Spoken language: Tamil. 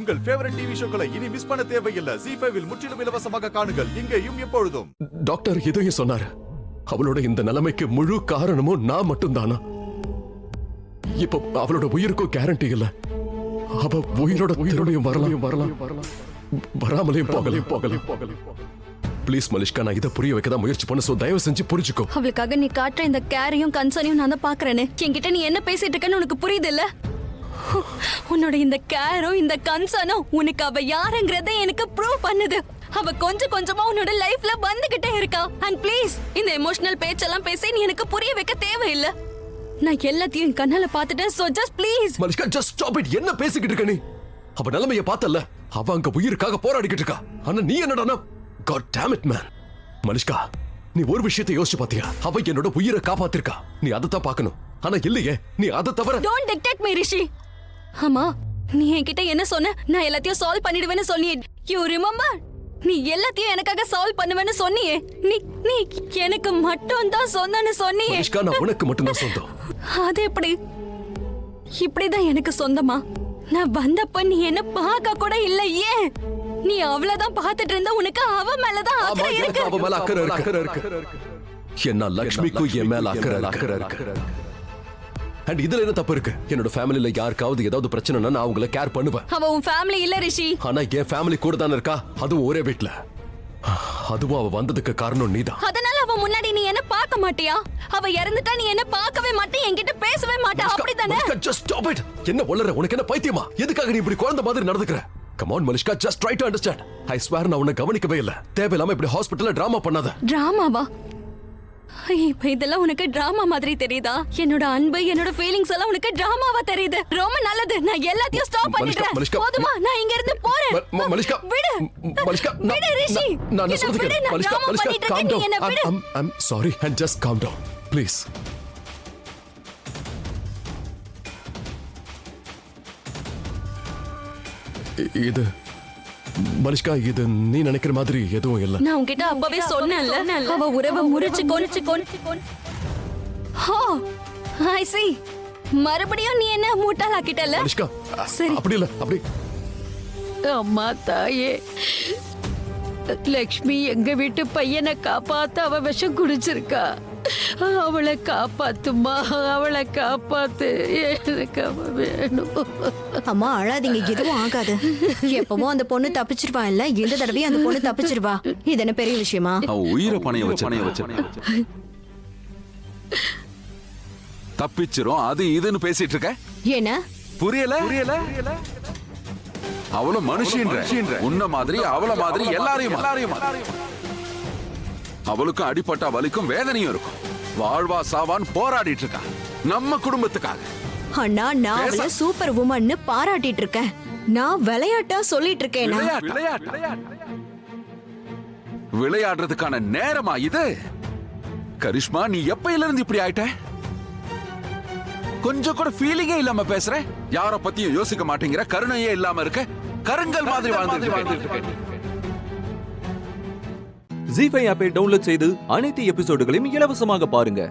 உங்கள் ஃபேவரட் டிவி ஷோக்களை இனி மிஸ் பண்ண தேவையில்லை. ZEE5 இல் முற்றிலும் இலவசமாக காணுங்கள். இங்கேயும் எப்பொழுதும். டாக்டர் இதையும் சொன்னாரு. அவளோட இந்த நிலைமைக்கு முழு காரணமும் நான் மட்டும்தானா? இப்போ அவளோட உயிருக்கும் கேரண்டி இல்ல. அவ உயிரோட திரும்பியும் வரலாம் வராமலையும் போகலையும். ப்ளீஸ் மலிஷ்கா, நான் இதை புரிய வைக்க தான் முயற்சி பண்ண. தயவு செஞ்சு புரிஞ்சுக்கோ. அவளுக்காக நீ காட்டுற இந்த கேரையும் கன்சர்னையும் நான் தான் பாக்குறேன்னு. என்கிட்ட நீ என்ன பேசிட்டு இருக்கன்னு உனக்கு புரியுது இல்ல? உன்னோட இந்த கேரும் இந்த கன்சர்னும் உனக்கு அவ யாருங்கறத எனக்கு ப்ரூவ் பண்ணுது. அவ கொஞ்சம் கொஞ்சமா உன்னோட லைஃப்ல வந்துகிட்டே இருக்கா. அண்ட் ப்ளீஸ் இந்த எமோஷனல் பேச்செல்லாம் பேசி நீ எனக்கு புரிய வைக்க தேவையில்லை. நான் எல்லாத்தையும் என் கண்ணால பாத்துட்டேன். So just please Malishka, just stop it. என்ன பேசிக்கிட்டு இருக்க நீ? அவ நிலைமைய பார்த்தல. அவ அங்க உயிருக்காக போராடிக்கிட்டு இருக்கா. ஆனா நீ என்னடானா? God damn it man. Malishka, நீ ஒரு விஷயத்தை யோசிச்சு பாத்தியா? அவ என்னோட உயிரை காப்பாத்திருக்கா. நீ அதை தான் பார்க்கணும். ஆனா இல்லையே, நீ அதை தவிர. Don't dictate me ரிஷி. அம்மா, நீ என்கிட்ட என்ன சொன்ன? நான் எல்லாத்தையும் சால்வ் பண்ணிடுவேன்னு சொன்னியே. You remember? நீ எல்லாத்தையும் எனக்காக சால்வ் பண்ணுவேன்னு சொன்னியே. நீ எனக்கு மட்டும் தான் சொன்னேன்னு சொன்னியே. மலிஷ்கா, நான் உனக்கு மட்டும் தான் சொந்தம். அது எப்படி? இப்படிதான் எனக்கு சொந்தமா? நான் வந்தப்ப நீ என்ன பார்க்க கூட இல்ல. ஏன்? நீ அவ்வளவுதான் பார்த்துட்டு இருந்த. உனக்கு அவ மேலதான் அக்கறை இருக்கு. அவ மேல அக்கறை இருக்கு. என்ன லக்ஷ்மிக்கு என் மேல அக்கறை இருக்கு. அண்ட் இதுல என்ன தப்பு இருக்கு? என்னோட ஃபேமிலில யாருக்காவது ஏதாவது பிரச்சனைனா நான் அவங்கள கேர் பண்ணுவேன். அவ உன் ஃபேமிலி இல்ல ரிஷி. ஆனா என் ஃபேமிலி கூட தான இருக்கா. அதுவும் ஒரே வீட்ல. அதுவும் அவ வந்ததுக்கு காரணம் நீதான். அதனால அவ முன்னாடி நீ என்ன பார்க்க மாட்டியா? அவ இறந்துட்டா நீ என்ன பார்க்கவே மாட்டே, என்கிட்ட பேசவே மாட்டே. அப்படிதானே? Just stop it. என்ன வளர? உனக்கு என்ன பைத்தியமா? எதுக்காக நீ இப்படி குழந்தை மாதிரி நடந்துக்கற? Come on Malishka, just try to understand. I swear நான் உன்னை கவனிக்கவே இல்ல. தேவையில்லாம இப்படி ஹாஸ்பிடல்ல டிராமா பண்ணாத. டிராமாவா? இப்ப இதெல்லாம் உனக்கு டிராமா மாதிரி தெரியுதா? என்னோட அன்பு, என்னோட ஃபீலிங்ஸ் எல்லாம் உனக்கு டிராமாவா தெரியுது. ரொம்ப நல்லது. நான் எல்லாத்தையும் ஸ்டாப் பண்ணிடுறேன். போதுமா? நான் இங்க இருந்து போறேன். மலிஷ்கா, விடு. மலிஷ்கா, விடு ரிஷி. நான் சொல்றேன். Malishka, calm down. I'm sorry and just calm down please. இது மலிஷ்கா, இது நீ நினைக்கிற மாதிரி எதுவும் இல்ல. நான் உன்கிட்ட அப்பவே சொன்னேன்ல, அவ உறவை முறிச்சு கொன்னு. ஹோ, ஐ see. மறுபடியும் நீ என்ன மூட்டாளாக்கிட்டல? மலிஷ்கா, சரி. அப்படி இல்ல. அப்படி அம்மா தாயே, லக்ஷ்மி எங்க வீட்டு பையனை காப்பாத்த அவ விஷம் குடிச்சிருக்கா. அவளை காப்பாத்துமா, அவளை காப்பாத்து. எனக்கு அவ வேணும். அம்மா அழாதீங்க, எதுவும் ஆகாது. எப்பவும் அந்த பொண்ணு தப்பிச்சிருவா இல்ல? இந்த தடவையும் அந்த பொண்ணு தப்பிச்சிருவா. இது என்ன பெரிய விஷயமா? உயிரை பணைய வச்சு தப்பிச்சிரும் அது இதுன்னு பேசிட்டு இருக்க. என்ன புரியல? அவளும் மனுஷன்ற உன்ன மாதிரி அவள மாதிரி எல்லாரையும் அவளுக்கும் அடிப்பட்டா வலிக்கும் வேதனையும் இருக்கும். வாழ்வா சாவான் போராடிட்டு இருக்கா நம்ம குடும்பத்துக்காக. அண்ணா, நான் அவளை சூப்பர் வுமன்னு பாராட்டிட்டு இருக்கேன். நான் விளையாட்டா சொல்லிட்டு இருக்கேன். விளையாடுறதுக்கான நேரமா இது? கரிஷ்மா, நீ எப்பையில இருந்து இப்படி ஆயிட்ட? கொஞ்சம் கூட ஃபீலிங்கே இல்லாம பேசுற. யார பத்தியும் யோசிக்க மாட்டேங்கிற. கருணையே இல்லாம இருக்க. கருங்கல் மாதிரி வாழ்ந்துட்டு. ZEE5 ஆப்பை டவுன்லோட் செய்து அனைத்து எபிசோடுகளையும் இலவசமாக பாருங்க.